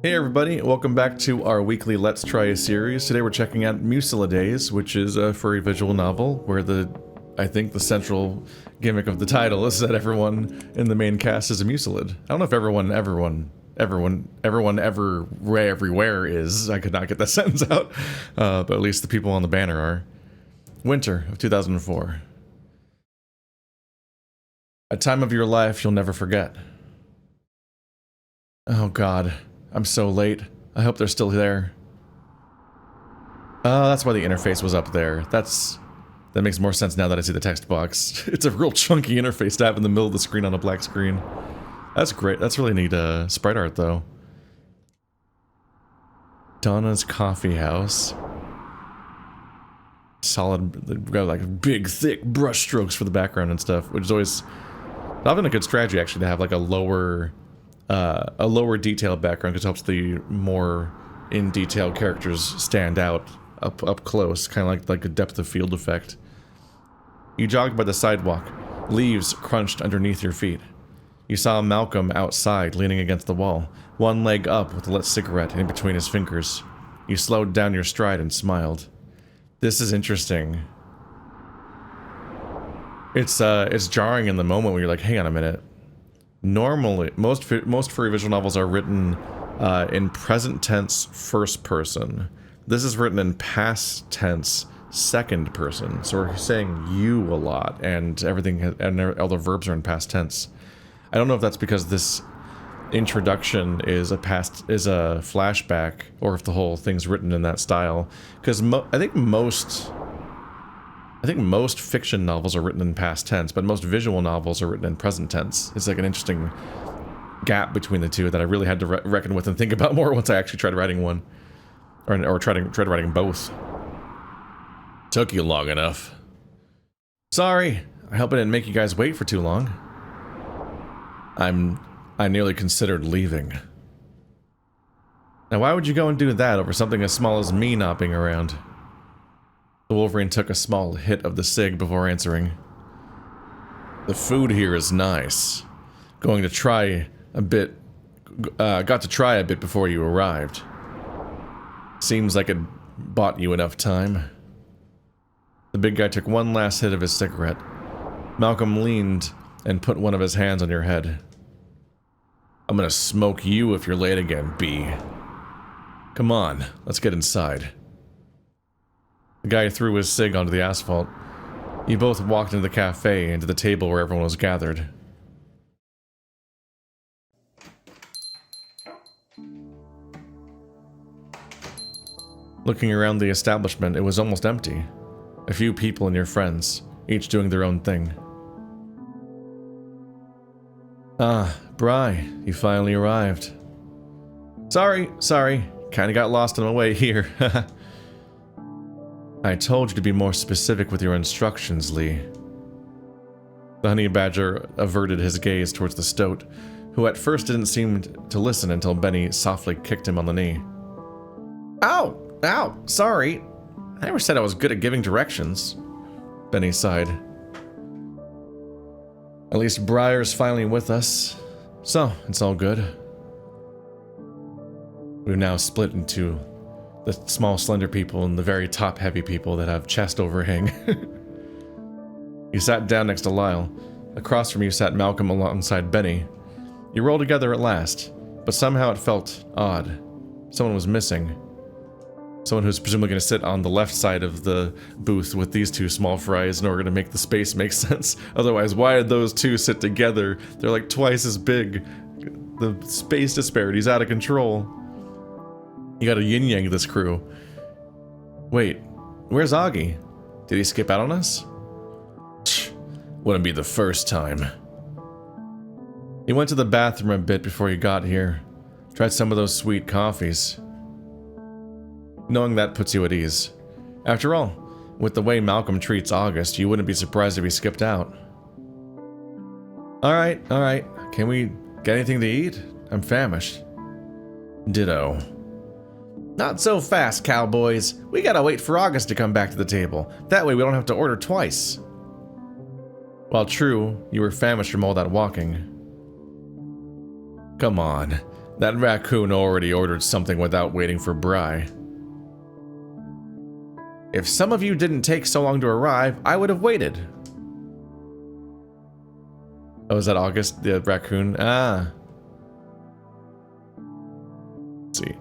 Hey everybody, welcome back to our weekly Let's Try series. Today we're checking out Mustelidays, which is a furry visual novel where I think the central gimmick of the title is that everyone in the main cast is a mucilid. I don't know if everyone everywhere is. I could not get that sentence out, but at least the people on the banner are. Winter of 2004. A time of your life you'll never forget. Oh god. I'm so late. I hope they're still there. Oh, that's why the interface was up there. That makes more sense now that I see the text box. It's a real chunky interface to have in the middle of the screen on a black screen. That's great. That's really neat sprite art, though. Donna's Coffee House. Solid, got like big, thick brush strokes for the background and stuff, which is always often a good strategy, actually, to have like a lower detail background, because it helps the more in detail characters stand out up close, kind of like a depth of field effect. You jogged by the sidewalk. Leaves crunched underneath your feet. You saw Malcolm outside, leaning against the wall, one leg up with a lit cigarette in between his fingers. You slowed down your stride and smiled. This is interesting. It's jarring in the moment when you're like, hang on a minute. Normally, most furry visual novels are written in present tense first person. This is written in past tense second person, so we're saying you a lot, and everything, and all the verbs are in past tense. I don't know if that's because this introduction is a flashback, or if the whole thing's written in that style. Because I think most fiction novels are written in past tense, but most visual novels are written in present tense. It's like an interesting gap between the two that I really had to reckon with and think about more once I actually tried writing one. Or tried writing both. Took you long enough. Sorry, I hope I didn't make you guys wait for too long. I nearly considered leaving. Now why would you go and do that over something as small as me not being around? The Wolverine took a small hit of the cig before answering. The food here is nice. Got to try a bit before you arrived. Seems like it bought you enough time. The big guy took one last hit of his cigarette. Malcolm leaned and put one of his hands on your head. I'm gonna smoke you if you're late again, B. Come on, let's get inside. The guy threw his cig onto the asphalt. You both walked into the cafe and to the table where everyone was gathered. Looking around the establishment, it was almost empty. A few people and your friends, each doing their own thing. Ah, Bry, you finally arrived. Sorry. Kinda got lost on my way here. I told you to be more specific with your instructions, Lee. The honey badger averted his gaze towards the stoat, who at first didn't seem to listen until Benny softly kicked him on the knee. Ow, sorry. I never said I was good at giving directions. Benny sighed. At least Bryer's finally with us, so it's all good. We've now split into the small, slender people and the very top-heavy people that have chest overhang. You sat down next to Lyle. Across from you sat Malcolm alongside Benny. You rolled together at last, but somehow it felt odd. Someone was missing. Someone who's presumably going to sit on the left side of the booth with these two small fries in order to make the space make sense. Otherwise, why did those two sit together? They're like twice as big. The space disparity's out of control. You gotta yin-yang this crew. Wait, where's Augie? Did he skip out on us? Wouldn't be the first time. He went to the bathroom a bit before you got here. Tried some of those sweet coffees. Knowing that puts you at ease. After all, with the way Malcolm treats August, you wouldn't be surprised if he skipped out. Alright. Can we get anything to eat? I'm famished. Ditto. Not so fast, cowboys. We gotta wait for August to come back to the table. That way we don't have to order twice. While true, you were famished from all that walking. Come on. That raccoon already ordered something without waiting for Bryer. If some of you didn't take so long to arrive, I would have waited. Oh, is that August, the raccoon? Ah. Let's see.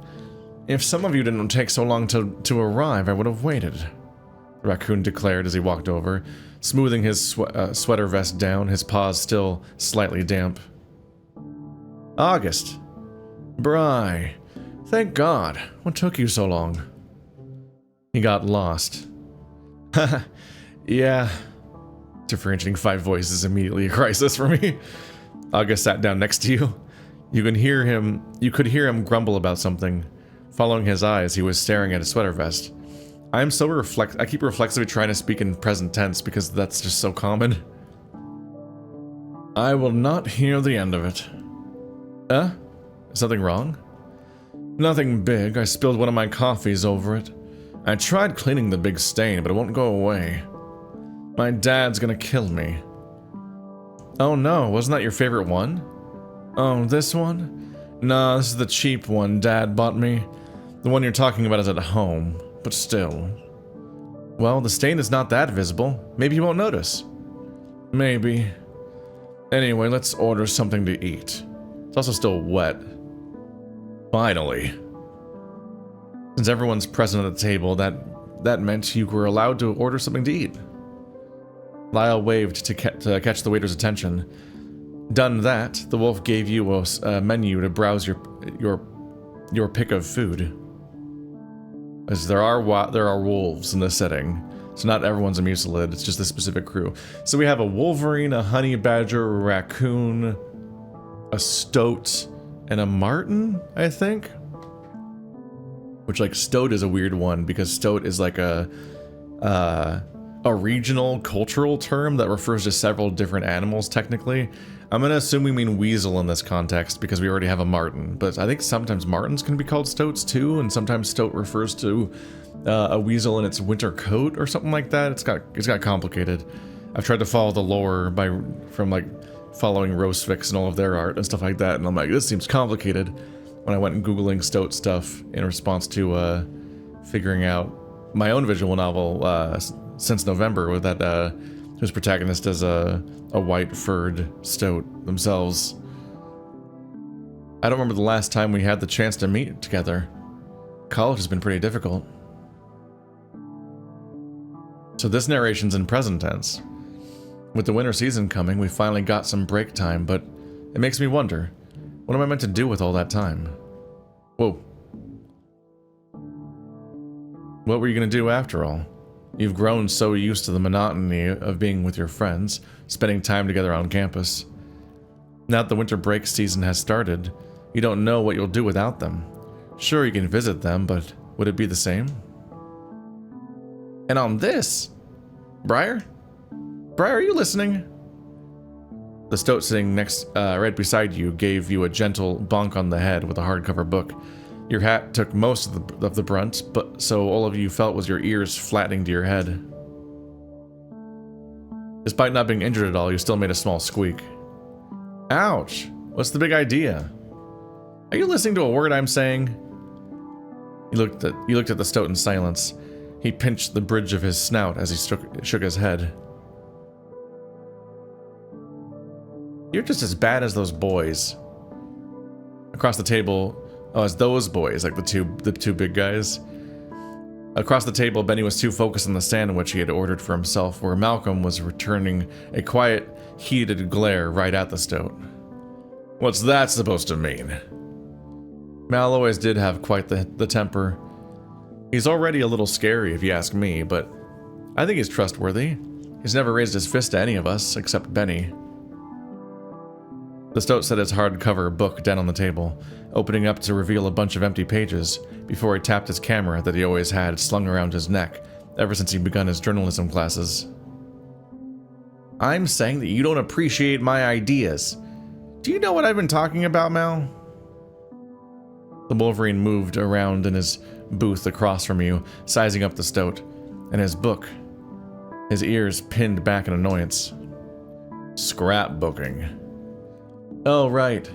If some of you didn't take so long to arrive, I would have waited. The raccoon declared as he walked over, smoothing his sweater vest down, his paws still slightly damp. August. Bryer. Thank God. What took you so long? He got lost. Haha. Yeah. Differentiating 5 voices is immediately a crisis for me. August sat down next to you. You could hear him grumble about something. Following his eyes, he was staring at his sweater vest. I keep reflexively trying to speak in present tense because that's just so common. I will not hear the end of it. Is something wrong? Nothing big. I spilled one of my coffees over it. I tried cleaning the big stain, but it won't go away. My dad's gonna kill me. Oh no, wasn't that your favorite one? Oh, this one? Nah, this is the cheap one Dad bought me. The one you're talking about is at home, but still. Well, the stain is not that visible. Maybe you won't notice. Maybe. Anyway, let's order something to eat. It's also still wet. Finally. Since everyone's present at the table, that meant you were allowed to order something to eat. Lyle waved to catch the waiter's attention. Done that, the wolf gave you a menu to browse your pick of food. As there are wolves in this setting, so not everyone's a mucilid, it's just this specific crew. So we have a wolverine, a honey badger, a raccoon, a stoat, and a marten, I think? Which, like, stoat is a weird one, because stoat is like a regional cultural term that refers to several different animals, technically. I'm gonna assume we mean weasel in this context, because we already have a marten, but I think sometimes martens can be called stoats too, and sometimes stoat refers to a weasel in its winter coat or something like that. It's got complicated. I've tried to follow the lore from like following Rosefix and all of their art and stuff like that, and I'm like, this seems complicated. When I went and Googling stoat stuff in response to figuring out my own visual novel since November, with that whose protagonist is a white furred stoat themselves. I don't remember the last time we had the chance to meet together. College has been pretty difficult. So this narration's in present tense. With the winter season coming, we finally got some break time, but it makes me wonder, what am I meant to do with all that time? Whoa. What were you gonna do after all? You've grown so used to the monotony of being with your friends, spending time together on campus. Now that the winter break season has started, you don't know what you'll do without them. Sure, you can visit them, but would it be the same? And on this, Bryer? Bryer, are you listening? The stoat sitting right beside you gave you a gentle bonk on the head with a hardcover book. Your hat took most of the brunt, but so all of you felt was your ears flattening to your head. Despite not being injured at all, you still made a small squeak. Ouch! What's the big idea? Are you listening to a word I'm saying? You looked at the stoat in silence. He pinched the bridge of his snout as he shook his head. You're just as bad as those boys. Across the table, as those boys, like the two big guys. Across the table, Benny was too focused on the sandwich he had ordered for himself, where Malcolm was returning a quiet, heated glare right at the stoat. What's that supposed to mean? Mal always did have quite the temper. He's already a little scary if you ask me, but I think he's trustworthy. He's never raised his fist to any of us, except Benny. The stoat set his hardcover book down on the table, opening up to reveal a bunch of empty pages, before he tapped his camera that he always had slung around his neck, ever since he begun his journalism classes. I'm saying that you don't appreciate my ideas. Do you know what I've been talking about, Mal? The Wolverine moved around in his booth across from you, sizing up the stoat, and his book. His ears pinned back in annoyance. Scrapbooking. Oh, right.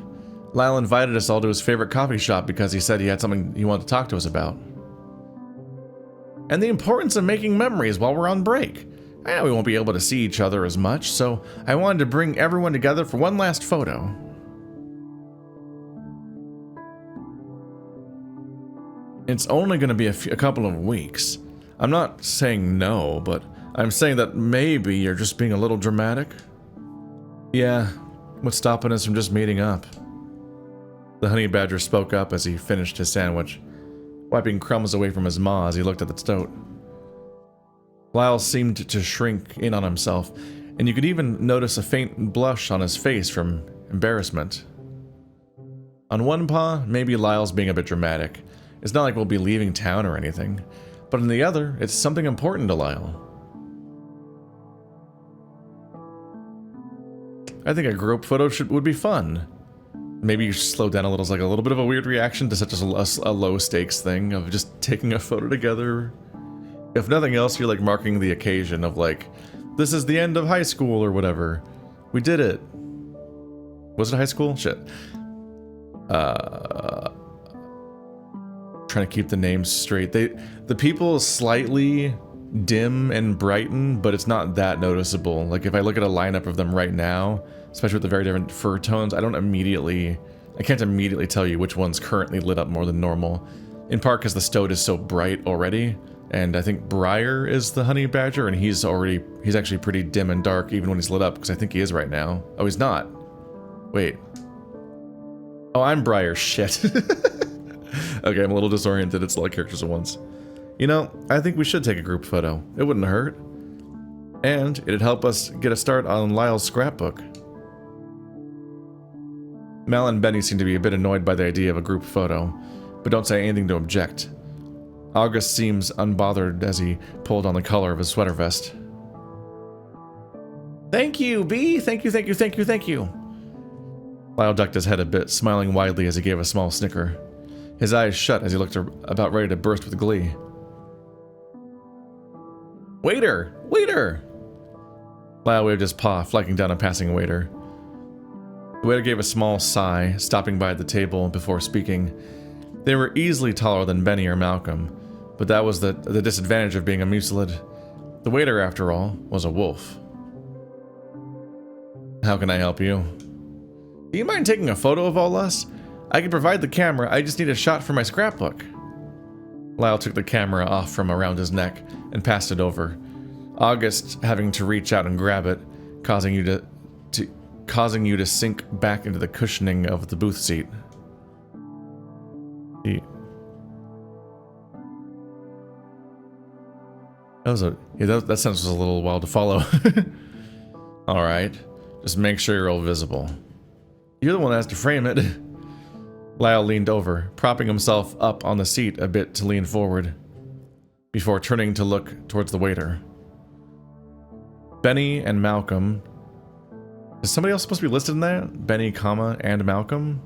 Lyle invited us all to his favorite coffee shop because he said he had something he wanted to talk to us about. And the importance of making memories while we're on break. I know we won't be able to see each other as much, so I wanted to bring everyone together for one last photo. It's only going to be a couple of weeks. I'm not saying no, but I'm saying that maybe you're just being a little dramatic. Yeah, what's stopping us from just meeting up? The honey badger spoke up as he finished his sandwich, wiping crumbs away from his maw as he looked at the stoat. Lyle seemed to shrink in on himself, and you could even notice a faint blush on his face from embarrassment. On one paw, maybe Lyle's being a bit dramatic. It's not like we'll be leaving town or anything, but on the other, it's something important to Lyle. I think a group photo would be fun. Maybe you should slow down a little. It's like a little bit of a weird reaction to such a low stakes thing of just taking a photo together. If nothing else, you're like marking the occasion of like, this is the end of high school or whatever. We did it. Was it high school? Shit. Trying to keep the names straight. The people slightly dim and brighten, but it's not that noticeable. Like if I look at a lineup of them right now, especially with the very different fur tones, I can't immediately tell you which one's currently lit up more than normal. In part because the stoat is so bright already, and I think Bryer is the honey badger, and he's actually pretty dim and dark even when he's lit up, because I think he is right now. Oh, he's not. Wait. Oh, I'm Bryer. Shit. Okay, I'm a little disoriented. It's a lot of characters at once. You know, I think we should take a group photo. It wouldn't hurt. And it'd help us get a start on Lyle's scrapbook. Mal and Benny seem to be a bit annoyed by the idea of a group photo, but don't say anything to object. August seems unbothered as he pulled on the collar of his sweater vest. Thank you, B! Thank you, thank you, thank you, thank you! Lyle ducked his head a bit, smiling widely as he gave a small snicker. His eyes shut as he looked about ready to burst with glee. Waiter! Waiter! Lyle waved his paw, flagging down a passing waiter. The waiter gave a small sigh, stopping by at the table before speaking. They were easily taller than Benny or Malcolm, but that was the disadvantage of being a Muselid. The waiter, after all, was a wolf. How can I help you? Do you mind taking a photo of all us? I can provide the camera, I just need a shot for my scrapbook. Lyle took the camera off from around his neck and passed it over, August having to reach out and grab it, causing you to sink back into the cushioning of the booth seat. That sentence was a little while to follow. Alright, just make sure you're all visible. You're the one that has to frame it. Lyle leaned over, propping himself up on the seat a bit to lean forward, before turning to look towards the waiter. Benny and Malcolm. Is somebody else supposed to be listed in that? Benny, comma, and Malcolm?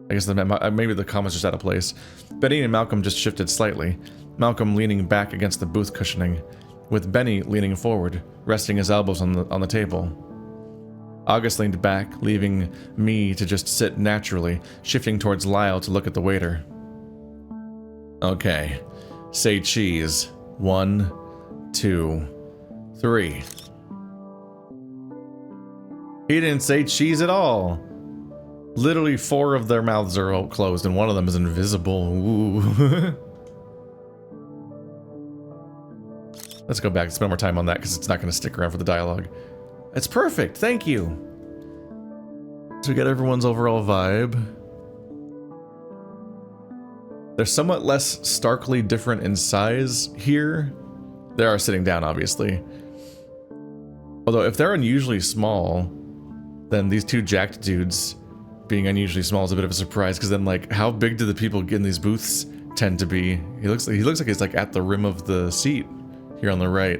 I guess maybe the comma's just out of place. Benny and Malcolm just shifted slightly, Malcolm leaning back against the booth cushioning, with Benny leaning forward, resting his elbows on the table. August leaned back, leaving me to just sit naturally, shifting towards Lyle to look at the waiter. Okay, say cheese. 1, 2, 3. He didn't say cheese at all. Literally 4 of their mouths are closed and one of them is invisible. Ooh. Let's go back and spend more time on that because it's not going to stick around for the dialogue. It's perfect, thank you. So we get everyone's overall vibe. They're somewhat less starkly different in size here. They are sitting down, obviously. Although if they're unusually small, then these two jacked dudes being unusually small is a bit of a surprise, because then like how big do the people in these booths tend to be? He looks like he's like at the rim of the seat here on the right.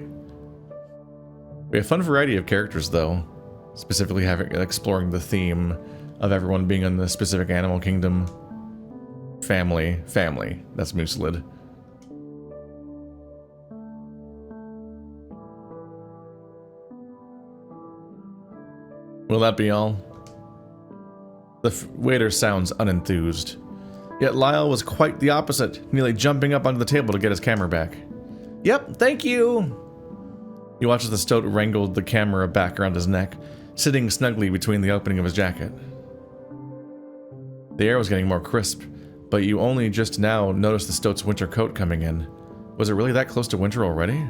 We have a fun variety of characters though, specifically exploring the theme of everyone being in the specific animal kingdom. Family, that's Muselid. Will that be all? The waiter sounds unenthused. Yet Lyle was quite the opposite, nearly jumping up onto the table to get his camera back. Yep, thank you! He watches the stoat wrangle the camera back around his neck, sitting snugly between the opening of his jacket. The air was getting more crisp, but you only just now noticed the stoat's winter coat coming in. Was it really that close to winter already?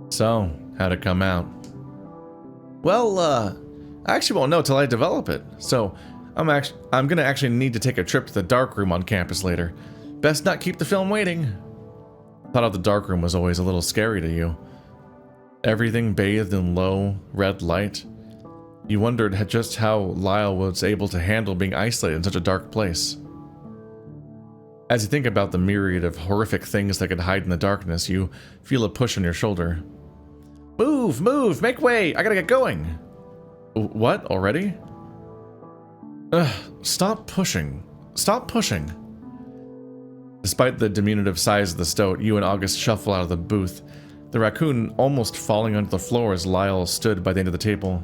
So, how'd it come out? Well, I actually won't know till I develop it, so I'm gonna actually need to take a trip to the darkroom on campus later. Best not keep the film waiting. Thought out the darkroom was always a little scary to you. Everything bathed in low, red light. You wondered just how Lyle was able to handle being isolated in such a dark place. As you think about the myriad of horrific things that could hide in the darkness, you feel a push on your shoulder. Move, move, make way, I gotta get going. What, already? Ugh, stop pushing. Stop pushing. Despite the diminutive size of the stoat, you and August shuffle out of the booth, the raccoon almost falling onto the floor as Lyle stood by the end of the table.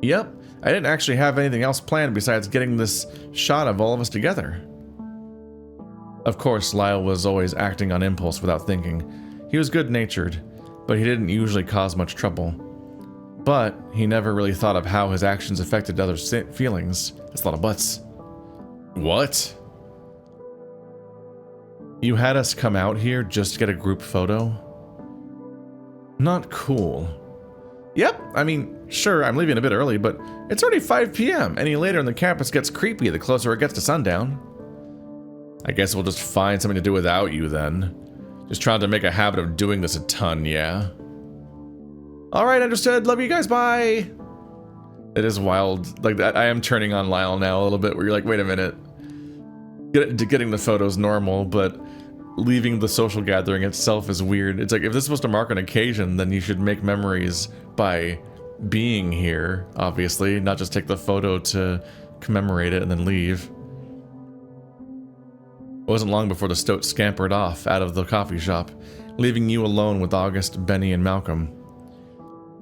Yep, I didn't actually have anything else planned besides getting this shot of all of us together. Of course, Lyle was always acting on impulse without thinking. He was good-natured, but he didn't usually cause much trouble. But he never really thought of how his actions affected others' feelings. That's a lot of buts. What? You had us come out here just to get a group photo? Not cool. Yep, I mean, sure, I'm leaving a bit early, but it's already 5 p.m. Any later and the campus gets creepy the closer it gets to sundown. I guess we'll just find something to do without you then. Just trying to make a habit of doing this a ton, yeah? Alright, understood. Love you guys, bye! It is wild. Like, I am turning on Lyle now a little bit, where you're like, wait a minute. Getting the photos normal, but leaving the social gathering itself is weird. It's like, if this is supposed to mark an occasion, then you should make memories by being here, obviously, not just take the photo to commemorate it and then leave. It wasn't long before the stoat scampered off out of the coffee shop, leaving you alone with August, Benny, and Malcolm.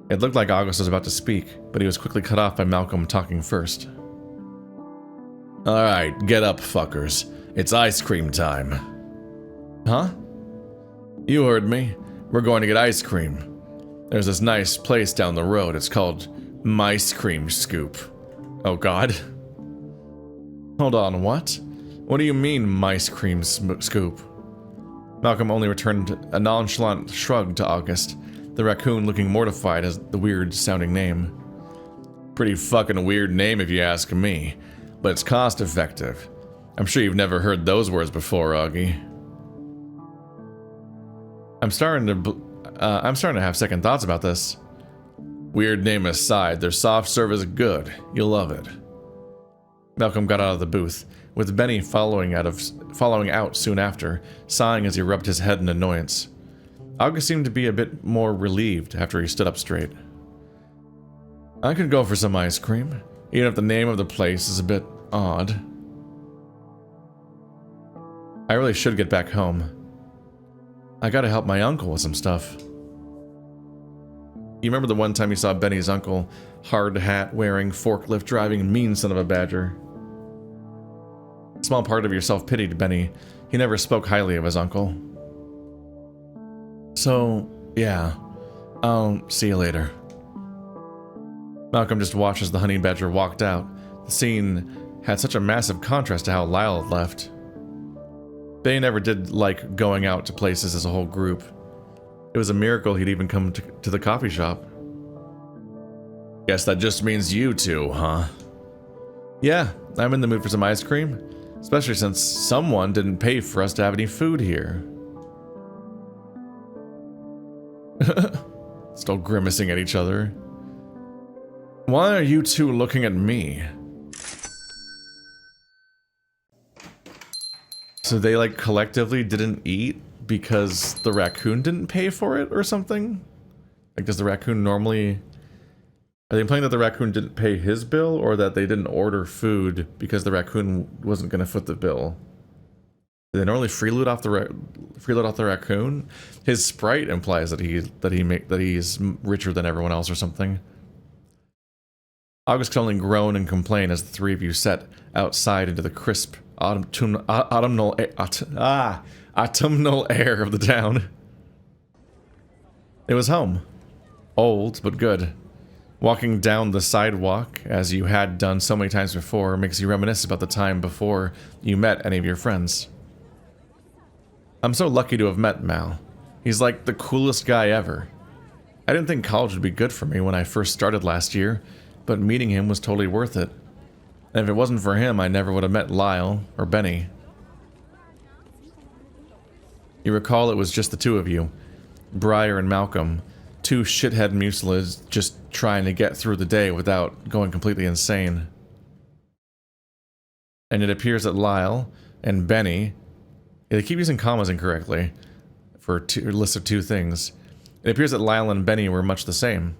It looked like August was about to speak, but he was quickly cut off by Malcolm talking first. Alright, get up, fuckers. It's ice cream time. Huh? You heard me. We're going to get ice cream. There's this nice place down the road. It's called Mice Cream Scoop. Oh god. Hold on, what? What do you mean, Mice Cream Scoop? Malcolm only returned a nonchalant shrug to August, the raccoon looking mortified at the weird-sounding name. Pretty fucking weird name if you ask me, but it's cost-effective. I'm sure you've never heard those words before, Augie. I'm starting to have second thoughts about this. Weird name aside, their soft serve is good. You'll love it. Malcolm got out of the booth, with Benny following out soon after, sighing as he rubbed his head in annoyance. August seemed to be a bit more relieved after he stood up straight. I could go for some ice cream, even if the name of the place is a bit odd. I really should get back home. I gotta help my uncle with some stuff. You remember the one time you saw Benny's uncle, hard hat wearing, forklift driving, mean son of a badger? A small part of yourself pitied Benny. He never spoke highly of his uncle. So, yeah, I'll see you later. Malcolm just watched as the honey badger walked out. The scene had such a massive contrast to how Lyle had left. They never did like going out to places as a whole group. It was a miracle he'd even come to the coffee shop. Guess that just means you two, huh? Yeah, I'm in the mood for some ice cream, especially since someone didn't pay for us to have any food here. Still grimacing at each other. Why are you two looking at me? So they like collectively didn't eat because the raccoon didn't pay for it or something? Like, does the raccoon normally... Are they implying that the raccoon didn't pay his bill, or that they didn't order food because the raccoon wasn't going to foot the bill? Do they normally freeload off the raccoon? His sprite implies that he's richer than everyone else or something. August could only groan and complain as the three of you sat outside into the crisp autumnal air of the town. It was home. Old, but good. Walking down the sidewalk, as you had done so many times before, makes you reminisce about the time before you met any of your friends. I'm so lucky to have met Mal. He's like the coolest guy ever. I didn't think college would be good for me when I first started last year, but meeting him was totally worth it. And if it wasn't for him, I never would have met Lyle or Benny. You recall it was just the two of you, Bryer and Malcolm, two shithead Mustelidays just trying to get through the day without going completely insane. And it appears that Lyle and Benny, they keep using commas incorrectly for a list of two things. It appears that Lyle and Benny were much the same.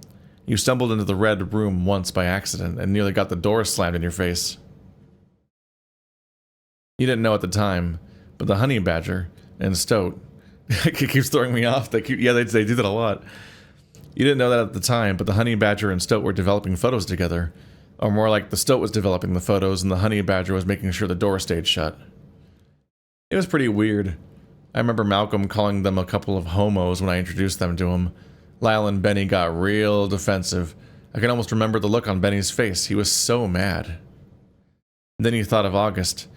You stumbled into the red room once by accident and nearly got the door slammed in your face. You didn't know at the time, but the honey badger and Stoat, it keeps throwing me off. They do that a lot. You didn't know that at the time, but the honey badger and Stoat were developing photos together. Or more like the Stoat was developing the photos and the honey badger was making sure the door stayed shut. It was pretty weird. I remember Malcolm calling them a couple of homos when I introduced them to him. Lyle and Benny got real defensive. I can almost remember the look on Benny's face. He was so mad. And then you thought of August.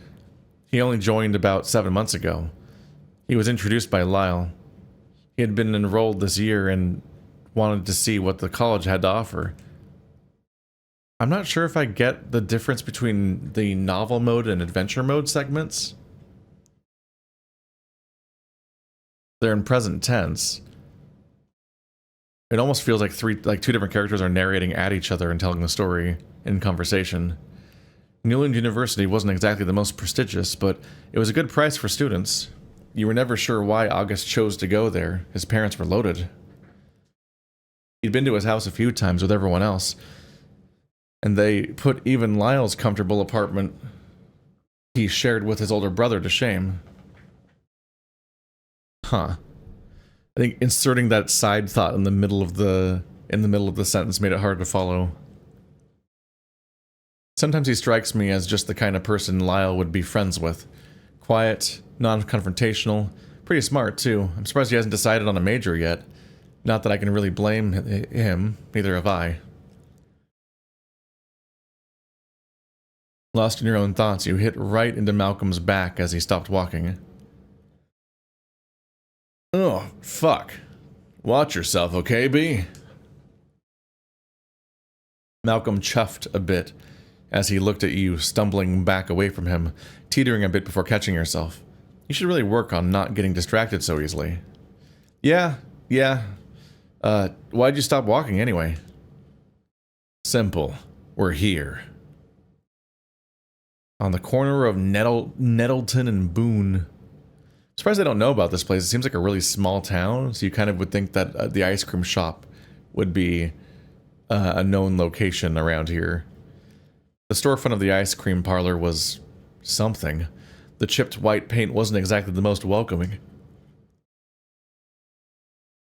He only joined about 7 months ago. He was introduced by Lyle. He had been enrolled this year and wanted to see what the college had to offer. I'm not sure if I get the difference between the novel mode and adventure mode segments. They're in present tense. It almost feels like two different characters are narrating at each other and telling the story in conversation. Newland University wasn't exactly the most prestigious, but it was a good price for students. You were never sure why August chose to go there. His parents were loaded. He'd been to his house a few times with everyone else, and they put even Lyle's comfortable apartment he shared with his older brother to shame. Huh. I think inserting that side thought in the middle of the sentence made it hard to follow. Sometimes he strikes me as just the kind of person Lyle would be friends with. Quiet, non-confrontational, pretty smart too. I'm surprised he hasn't decided on a major yet. Not that I can really blame him, neither have I. Lost in your own thoughts, you hit right into Malcolm's back as he stopped walking. Oh, fuck. Watch yourself, okay, B? Malcolm chuffed a bit as he looked at you, stumbling back away from him, teetering a bit before catching yourself. You should really work on not getting distracted so easily. Yeah. Why'd you stop walking anyway? Simple. We're here. On the corner of Nettleton and Boone. Surprised they don't know about this place. It seems like a really small town, so you kind of would think that the ice cream shop would be a known location around here. The storefront of the ice cream parlor was something. The chipped white paint wasn't exactly the most welcoming.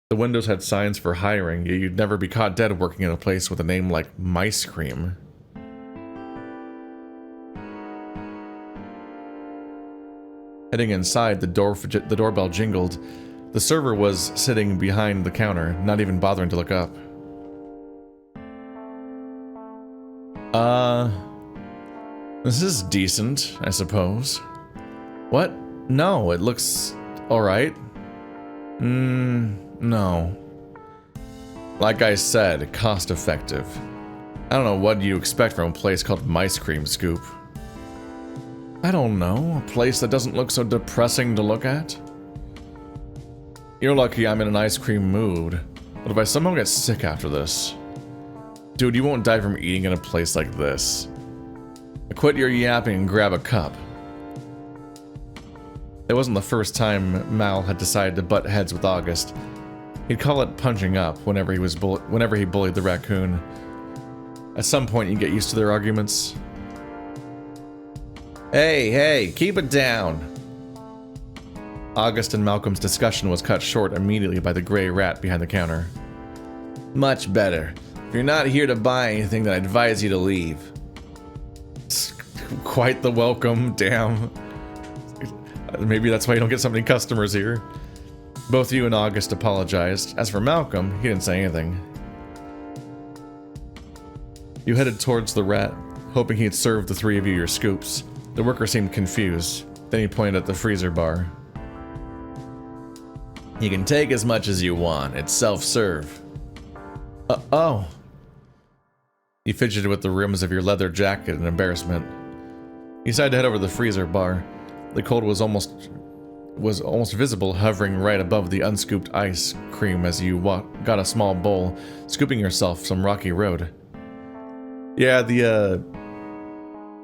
The windows had signs for hiring. You'd never be caught dead working in a place with a name like Mice Cream. Heading inside, the doorbell jingled. The server was sitting behind the counter, not even bothering to look up. This is decent, I suppose. What? No, it looks alright. No. Like I said, cost effective. I don't know what you expect from a place called Mice Cream Scoop. I don't know, a place that doesn't look so depressing to look at? You're lucky I'm in an ice cream mood. But if I somehow get sick after this... Dude, you won't die from eating in a place like this. Quit your yapping and grab a cup. It wasn't the first time Mal had decided to butt heads with August. He'd call it punching up whenever he bullied the raccoon. At some point you get used to their arguments. Hey, keep it down. August and Malcolm's discussion was cut short immediately by the gray rat behind the counter. Much better. If you're not here to buy anything, then I advise you to leave. It's quite the welcome, damn. Maybe that's why you don't get so many customers here. Both you and August apologized. As for Malcolm, he didn't say anything. You headed towards the rat, hoping he'd serve the three of you your scoops. The worker seemed confused. Then he pointed at the freezer bar. You can take as much as you want. It's self-serve. Oh. You fidgeted with the rims of your leather jacket in embarrassment. You decided to head over to the freezer bar. The cold was almost visible, hovering right above the unscooped ice cream as you got a small bowl, scooping yourself some rocky road. Yeah,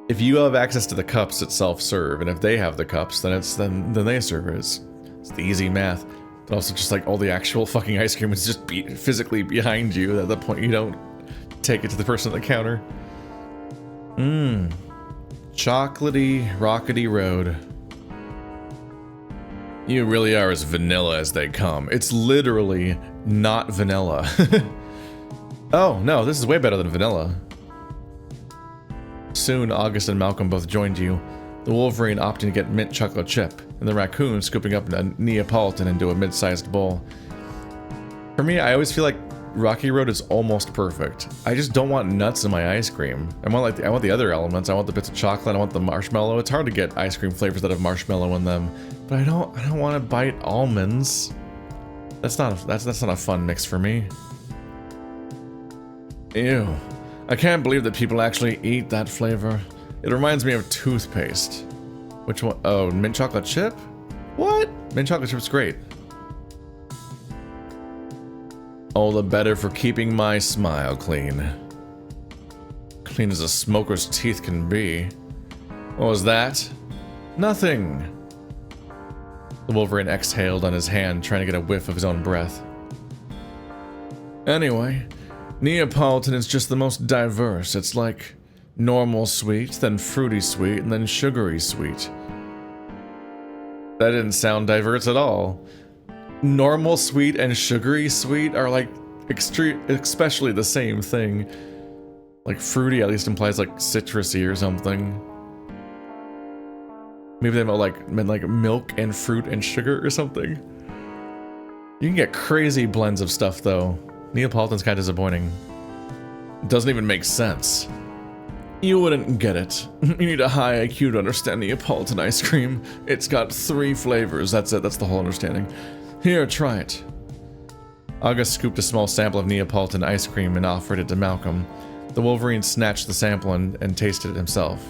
if you have access to the cups, it's self-serve, and if they have the cups, then they serve it. It's the easy math. But also just like all the actual fucking ice cream is just physically behind you. At that point, you don't take it to the person at the counter. Chocolatey, rockety road. You really are as vanilla as they come. It's literally not vanilla. Oh, no, this is way better than vanilla. Soon, August and Malcolm both joined you, the Wolverine opting to get mint chocolate chip, and the raccoon scooping up a Neapolitan into a mid-sized bowl. For me, I always feel like Rocky Road is almost perfect. I just don't want nuts in my ice cream. I want the other elements. I want the bits of chocolate. I want the marshmallow. It's hard to get ice cream flavors that have marshmallow in them, but I don't want to bite almonds. That's not a fun mix for me. Ew. I can't believe that people actually eat that flavor. It reminds me of toothpaste. Which one? Oh, mint chocolate chip? What? Mint chocolate chip's great. All the better for keeping my smile clean. Clean as a smoker's teeth can be. What was that? Nothing. The Wolverine exhaled on his hand, trying to get a whiff of his own breath. Anyway, Neapolitan is just the most diverse. It's like normal sweet, then fruity sweet, and then sugary sweet. That didn't sound diverse at all. Normal sweet and sugary sweet are like especially the same thing. Like fruity at least implies like citrusy or something. Maybe they meant like milk and fruit and sugar or something. You can get crazy blends of stuff though. Neapolitan's kind of disappointing. It doesn't even make sense. You wouldn't get it. You need a high IQ to understand Neapolitan ice cream. It's got 3 flavors, that's it, that's the whole understanding. Here, try it. August scooped a small sample of Neapolitan ice cream and offered it to Malcolm. The Wolverine snatched the sample and tasted it himself.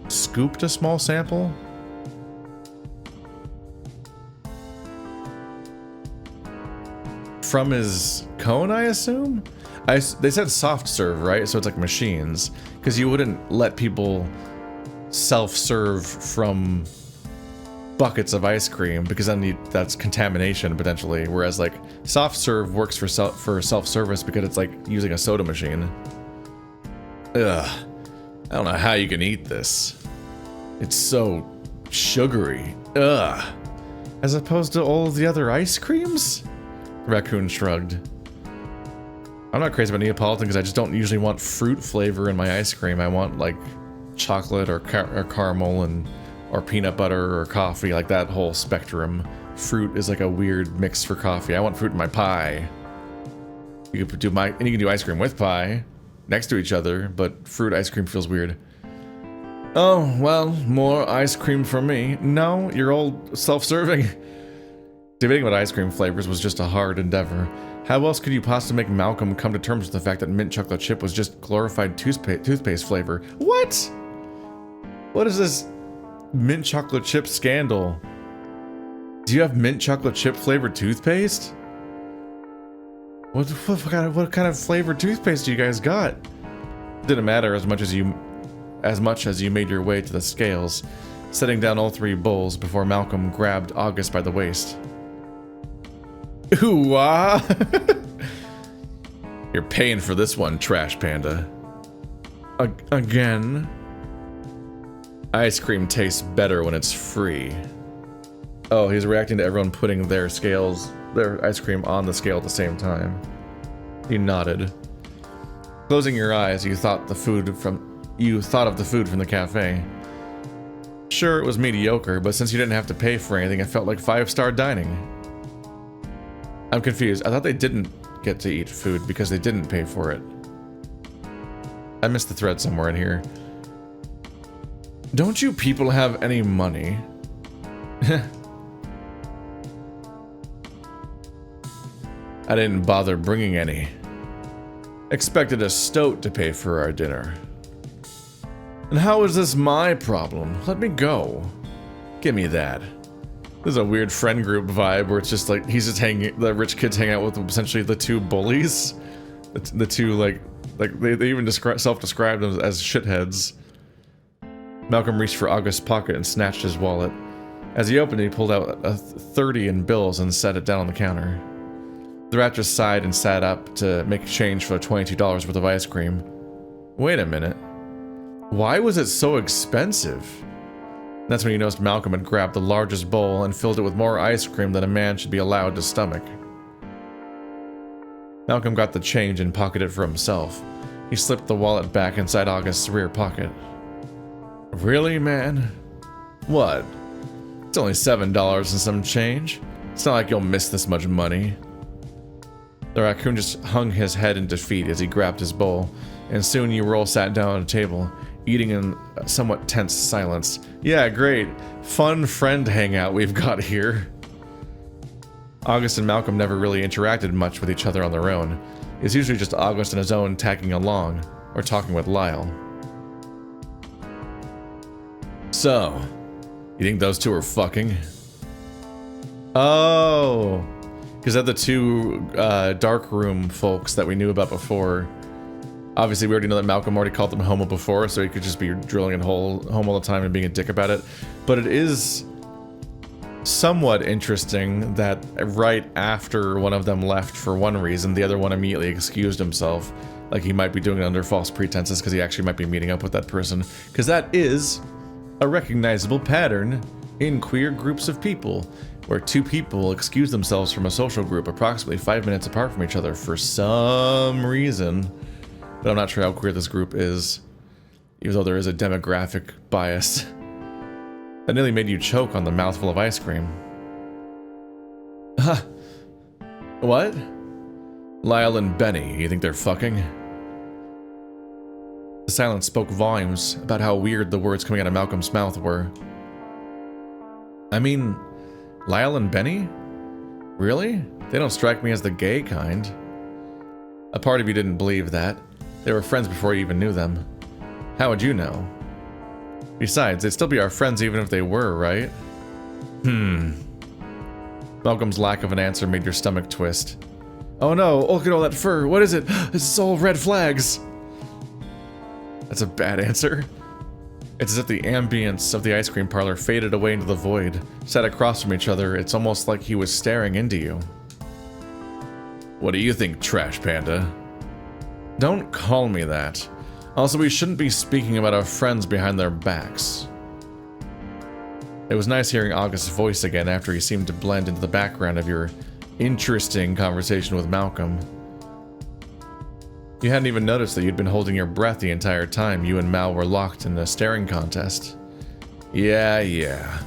Scooped a small sample? From his cone, I assume? They said soft serve, right? So it's like machines. Because you wouldn't let people self-serve from buckets of ice cream, because then that's contamination potentially. Whereas like soft serve works for self-service because it's like using a soda machine. Ugh. I don't know how you can eat this. It's so sugary. Ugh. As opposed to all the other ice creams? The raccoon shrugged. I'm not crazy about Neapolitan because I just don't usually want fruit flavor in my ice cream. I want like chocolate or caramel or peanut butter or coffee, like that whole spectrum. Fruit is like a weird mix for coffee. I want fruit in my pie. You can do ice cream with pie next to each other, but fruit ice cream feels weird. Oh, well, more ice cream for me. No, you're all self-serving. Debating about ice cream flavors was just a hard endeavor. How else could you possibly make Malcolm come to terms with the fact that mint chocolate chip was just glorified toothpaste flavor? What? What is this mint chocolate chip scandal? Do you have mint chocolate chip flavored toothpaste? What kind of flavored toothpaste do you guys got? Didn't matter as much as you made your way to the scales, setting down all 3 bowls before Malcolm grabbed August by the waist. Ooh-ah! You're paying for this one, Trash Panda. Again? Ice cream tastes better when it's free. Oh, he's reacting to everyone putting their ice cream on the scale at the same time. He nodded. Closing your eyes, you thought of the food from the cafe. Sure, it was mediocre, but since you didn't have to pay for anything, it felt like 5-star dining. I'm confused. I thought they didn't get to eat food because they didn't pay for it. I missed the thread somewhere in here. Don't you people have any money? I didn't bother bringing any. Expected a stoat to pay for our dinner. And how is this my problem? Let me go. Give me that. This is a weird friend group vibe where it's just like he's just the rich kids hang out with essentially the two bullies. The two like they even self-described them as shitheads. Malcolm reached for August's pocket and snatched his wallet. As he opened it, he pulled out a 30 in bills and set it down on the counter. The rat just sighed and sat up to make change for $22 worth of ice cream. Wait a minute. Why was it so expensive? That's when he noticed Malcolm had grabbed the largest bowl and filled it with more ice cream than a man should be allowed to stomach. Malcolm got the change and pocketed it for himself. He slipped the wallet back inside August's rear pocket. Really, man? What? It's only $7 and some change. It's not like you'll miss this much money. The raccoon just hung his head in defeat as he grabbed his bowl, and soon you all sat down at a table, eating in a somewhat tense silence. Yeah, great. Fun friend hangout we've got here. August and Malcolm never really interacted much with each other on their own. It's usually just August on his own tagging along, or talking with Lyle. So, you think those two are fucking? Oh, because they're the two dark room folks that we knew about before. Obviously, we already know that Malcolm already called them Homo before, so he could just be drilling in Homo all the time and being a dick about it. But it is somewhat interesting that right after one of them left for one reason, the other one immediately excused himself. Like he might be doing it under false pretenses because he actually might be meeting up with that person. Because that is a recognizable pattern in queer groups of people, where two people excuse themselves from a social group approximately 5 minutes apart from each other for some reason. But I'm not sure how queer this group is, even though there is a demographic bias. That nearly made you choke on the mouthful of ice cream. Huh. What? Lyall and Benny, you think they're fucking? The silence spoke volumes about how weird the words coming out of Malcolm's mouth were. I mean, Lyall and Benny? Really? They don't strike me as the gay kind. A part of you didn't believe that. They were friends before you even knew them. How would you know? Besides, they'd still be our friends even if they were, right? Malcolm's lack of an answer made your stomach twist. Oh no, look at all that fur. What is it? This is all red flags. That's a bad answer. It's as if the ambience of the ice cream parlor faded away into the void. Sat across from each other, it's almost like he was staring into you. What do you think, Trash Panda? Don't call me that. Also, we shouldn't be speaking about our friends behind their backs. It was nice hearing August's voice again after he seemed to blend into the background of your interesting conversation with Malcolm. You hadn't even noticed that you'd been holding your breath the entire time you and Mal were locked in a staring contest. Yeah.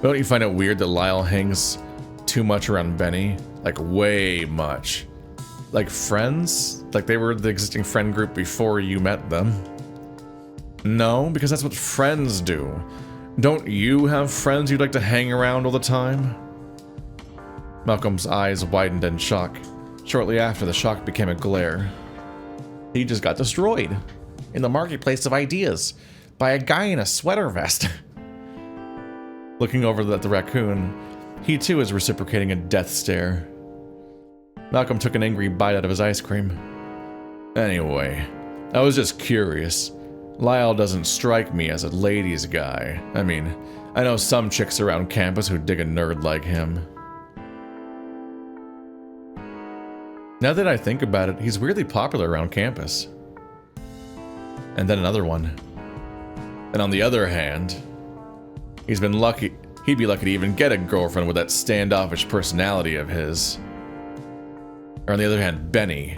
Don't you find it weird that Lyle hangs too much around Benny? Like, way much. Like friends? Like they were the existing friend group before you met them? No, because that's what friends do. Don't you have friends you'd like to hang around all the time? Malcolm's eyes widened in shock. Shortly after, the shock became a glare. He just got destroyed in the marketplace of ideas by a guy in a sweater vest. Looking over at the raccoon, he too is reciprocating a death stare. Malcolm took an angry bite out of his ice cream. Anyway, I was just curious. Lyle doesn't strike me as a ladies' guy. I mean, I know some chicks around campus who dig a nerd like him. Now that I think about it, he's weirdly popular around campus. And then another one. And on the other hand, he's been lucky He'd be lucky to even get a girlfriend with that standoffish personality of his. Or on the other hand, Benny.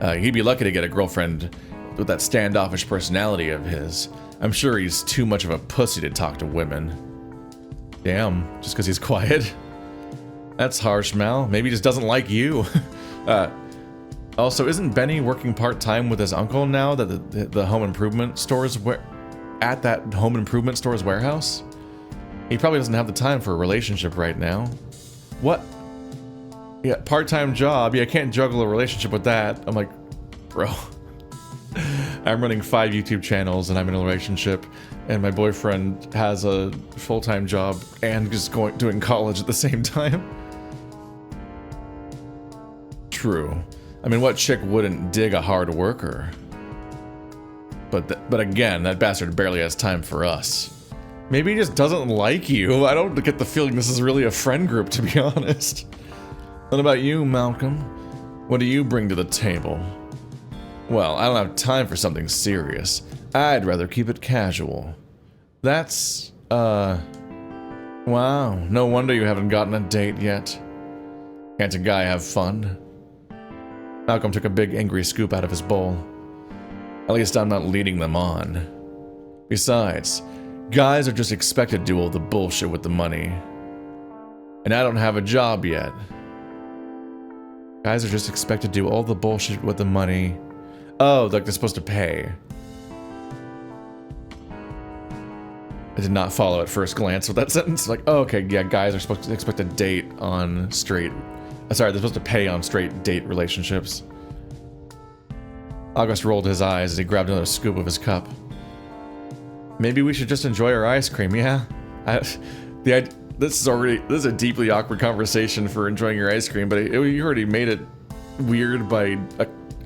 He'd be lucky to get a girlfriend with that standoffish personality of his. I'm sure he's too much of a pussy to talk to women. Damn, just because he's quiet. That's harsh, Mal. Maybe he just doesn't like you. Also, isn't Benny working part-time with his uncle now that the home improvement store's at that home improvement store's warehouse? He probably doesn't have the time for a relationship right now. What? Yeah, part-time job. Yeah, I can't juggle a relationship with that. I'm like, bro. I'm running 5 YouTube channels and I'm in a relationship, and my boyfriend has a full-time job and is doing college at the same time. True. I mean, what chick wouldn't dig a hard worker? But again, that bastard barely has time for us. Maybe he just doesn't like you. I don't get the feeling this is really a friend group, to be honest. What about you, Malcolm? What do you bring to the table? Well, I don't have time for something serious. I'd rather keep it casual. That's, wow. No wonder you haven't gotten a date yet. Can't a guy have fun? Malcolm took a big angry scoop out of his bowl. At least I'm not leading them on. Besides, guys are just expected to do all the bullshit with the money. And I don't have a job yet. Guys are just expected to do all the bullshit with the money. Oh, like they're supposed to pay. I did not follow at first glance with that sentence. Like, oh, okay, yeah, guys are supposed to expect a date on straight... Sorry, they're supposed to pay on straight date relationships. August rolled his eyes as he grabbed another scoop of his cup. Maybe we should just enjoy our ice cream, yeah? This is a deeply awkward conversation for enjoying your ice cream, but you already made it weird by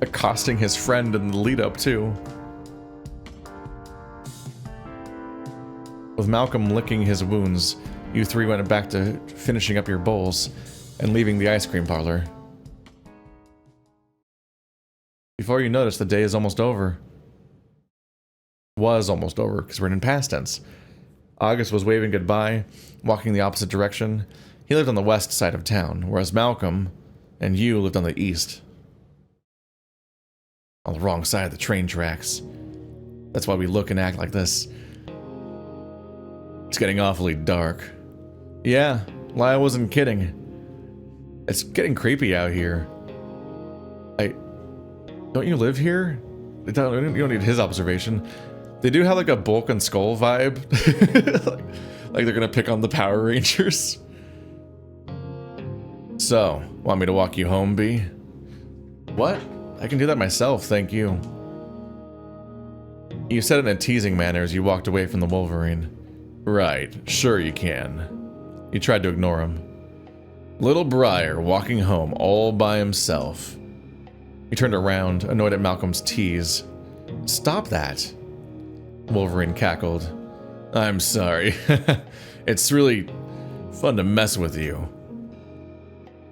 accosting his friend in the lead-up, too. With Malcolm licking his wounds, you three went back to finishing up your bowls and leaving the ice cream parlor. Before you notice, the day is almost over. Was almost over, because we're in past tense. August was waving goodbye, walking the opposite direction. He lived on the west side of town, whereas Malcolm and you lived on the east. On the wrong side of the train tracks. That's why we look and act like this. It's getting awfully dark. Yeah, Lyle wasn't kidding. It's getting creepy out here. Don't you live here? You don't need his observation. They do have like a Bulk and Skull vibe. like they're gonna pick on the Power Rangers. So, want me to walk you home, B? What? I can do that myself, thank you. You said it in a teasing manner as you walked away from the Wolverine. Right, sure you can. You tried to ignore him. Little Bryer walking home all by himself. He turned around, annoyed at Malcolm's tease. Stop that. Wolverine cackled. I'm sorry. It's really fun to mess with you.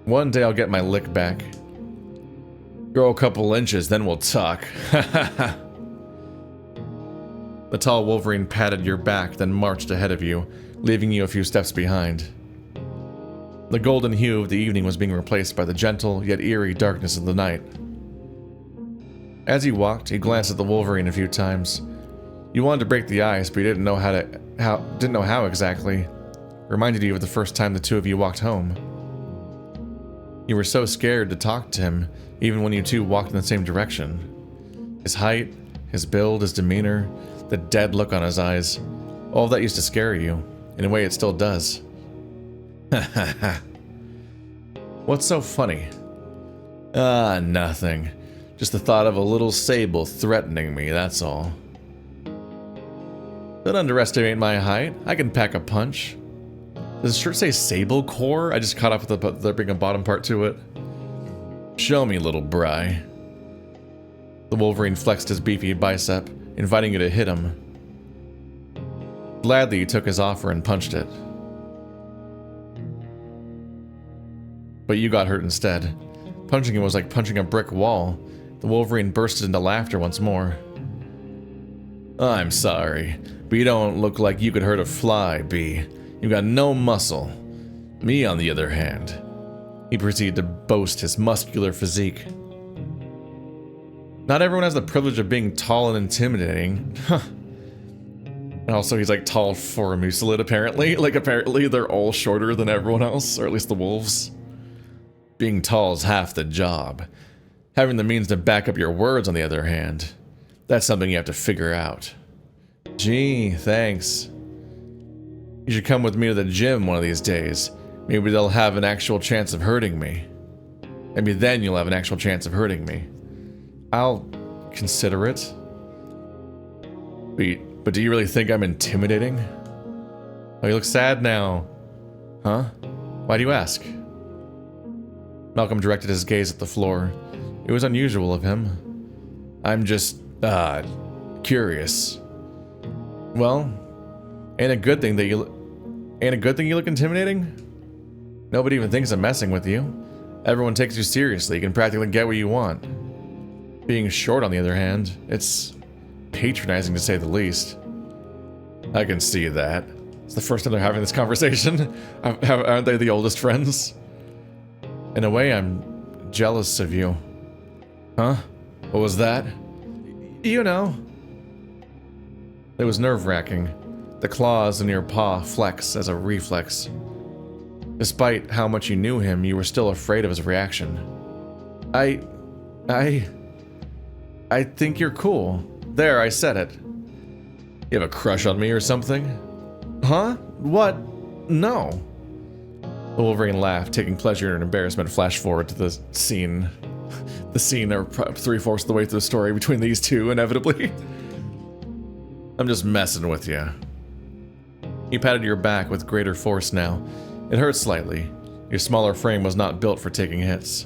One day I'll get my lick back. Grow a couple inches, then we'll talk. The tall Wolverine patted your back, then marched ahead of you, leaving you a few steps behind. The golden hue of the evening was being replaced by the gentle, yet eerie darkness of the night. As he walked, he glanced at the Wolverine a few times. You wanted to break the ice, but you didn't know how exactly. Reminded you of the first time the two of you walked home. You were so scared to talk to him, even when you two walked in the same direction. His height, his build, his demeanor, the dead look on his eyes, all of that used to scare you. In a way, it still does. Ha ha ha. What's so funny? Ah, nothing. Just the thought of a little sable threatening me, that's all. Don't underestimate my height. I can pack a punch. Does the shirt say Sable Core? I just caught up with there being a bottom part to it. Show me, little Bry. The Wolverine flexed his beefy bicep, inviting you to hit him. Gladly, you took his offer and punched it. But you got hurt instead. Punching him was like punching a brick wall. The Wolverine bursted into laughter once more. I'm sorry, but you don't look like you could hurt a fly, B. You got no muscle. Me, on the other hand. He proceeded to boast his muscular physique. Not everyone has the privilege of being tall and intimidating. Huh. And also, he's like tall for a Mustelid, apparently. Like, apparently they're all shorter than everyone else, or at least the wolves. Being tall is half the job. Having the means to back up your words, on the other hand, that's something you have to figure out. Gee, thanks. You should come with me to the gym one of these days. Maybe they'll have an actual chance of hurting me. Maybe then you'll have an actual chance of hurting me. I'll consider it. But do you really think I'm intimidating? Oh, you look sad now. Huh? Why do you ask? Malcolm directed his gaze at the floor. It was unusual of him. I'm just, curious. Well, ain't a good thing you look intimidating? Nobody even thinks I'm messing with you. Everyone takes you seriously. You can practically get what you want. Being short, on the other hand, it's patronizing to say the least. I can see that. It's the first time they're having this conversation. Aren't they the oldest friends? In a way, I'm jealous of you. Huh? What was that? You know. It was nerve-wracking. The claws in your paw flex as a reflex. Despite how much you knew him, you were still afraid of his reaction. I think you're cool. There, I said it. You have a crush on me or something? Huh? What? No. The Wolverine laughed, taking pleasure in embarrassment. Flash forward to the scene. The scene are 3/4 of the way through the story between these two, inevitably. I'm just messing with you. He patted your back with greater force now. It hurt slightly. Your smaller frame was not built for taking hits.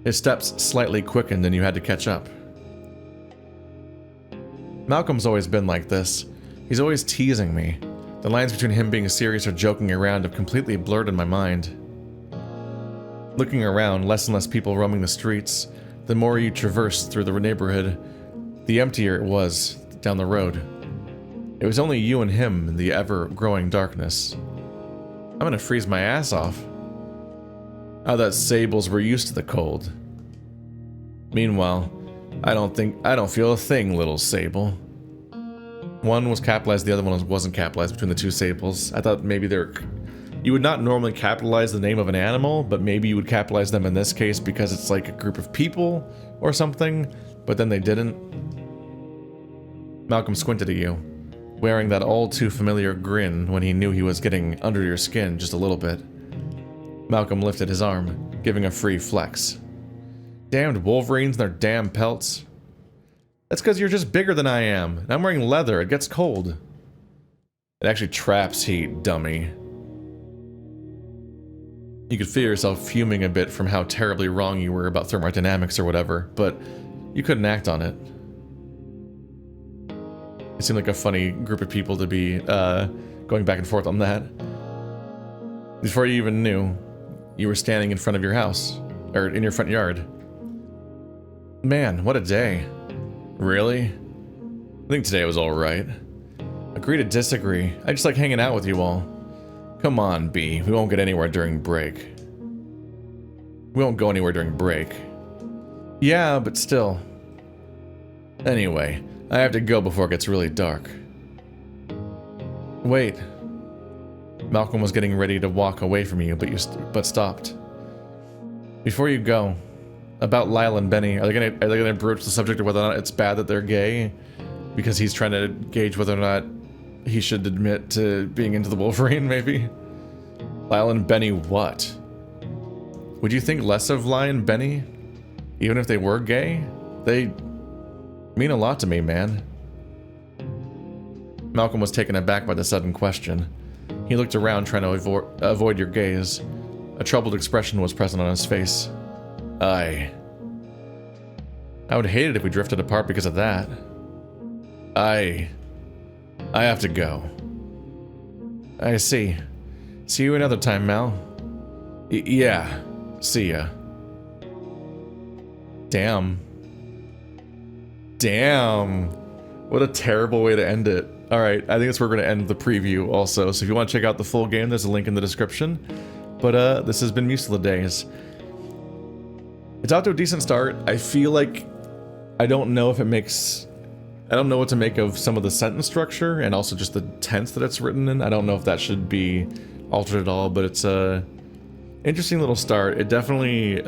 His steps slightly quickened and you had to catch up. Malcolm's always been like this. He's always teasing me. The lines between him being serious or joking around have completely blurred in my mind. Looking around, less and less people roaming the streets, the more you traverse through the neighborhood, the emptier it was down the road. It was only you and him in the ever-growing darkness. I'm gonna freeze my ass off. I thought sables were used to the cold. Meanwhile, I don't feel a thing, little sable. One was capitalized, the other one wasn't capitalized between the two sables. I thought maybe you would not normally capitalize the name of an animal, but maybe you would capitalize them in this case because it's like a group of people or something, but then they didn't. Malcolm squinted at you, wearing that all too familiar grin when he knew he was getting under your skin just a little bit. Malcolm lifted his arm, giving a free flex. Damned Wolverines and their damn pelts. That's because you're just bigger than I am, and I'm wearing leather. It gets cold. It actually traps heat, dummy. You could feel yourself fuming a bit from how terribly wrong you were about thermodynamics or whatever, but you couldn't act on it. It seemed like a funny group of people to be going back and forth on that. Before you even knew, you were standing in front of your house, or in your front yard. Man, what a day. Really? I think today was alright. Agree to disagree. I just like hanging out with you all. Come on, B. We won't get anywhere during break. We won't go anywhere during break. Yeah, but still. Anyway, I have to go before it gets really dark. Wait. Malcolm was getting ready to walk away from you, but stopped. Before you go, about Lyle and Benny, are they gonna broach the subject of whether or not it's bad that they're gay? Because he's trying to gauge whether or not he should admit to being into the Wolverine, maybe? Lyle and Benny what? Would you think less of Lyle and Benny? Even if they were gay? They mean a lot to me, man. Malcolm was taken aback by the sudden question. He looked around, trying to avoid your gaze. A troubled expression was present on his face. I would hate it if we drifted apart because of that. I have to go. I see. See you another time, Mal. Yeah. See ya. Damn. Damn. What a terrible way to end it. Alright, I think that's where we're going to end the preview also. So if you want to check out the full game, there's a link in the description. But this has been Mustelidays. It's out to a decent start. I feel like I don't know if it makes... I don't know what to make of some of the sentence structure and also just the tense that it's written in. I don't know if that should be altered at all, but it's a interesting little start. It definitely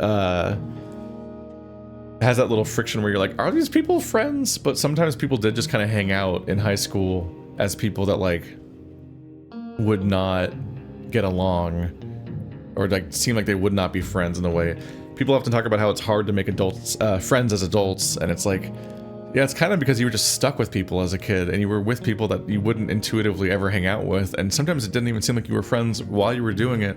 has that little friction where you're like, are these people friends? But sometimes people did just kind of hang out in high school as people that like would not get along or like seem like they would not be friends in a way. People often talk about how it's hard to make adults friends as adults, and it's like, yeah, it's kind of because you were just stuck with people as a kid and you were with people that you wouldn't intuitively ever hang out with, and sometimes it didn't even seem like you were friends while you were doing it.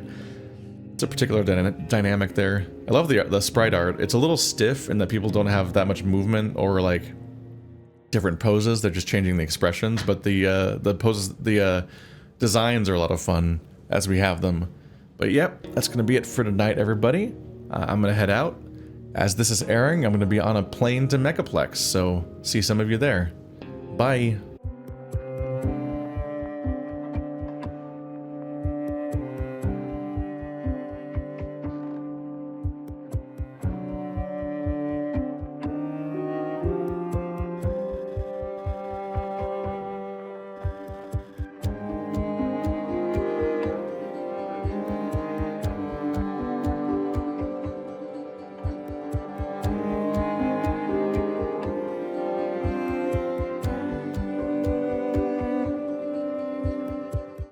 It's a particular dynamic there. I love the sprite art. It's a little stiff in that people don't have that much movement or like different poses. They're just changing the expressions, but the poses, the designs are a lot of fun as we have them. But yep, that's gonna be it for tonight, everybody. I'm gonna head out. As this is airing, I'm gonna be on a plane to Megaplex, so see some of you there. Bye.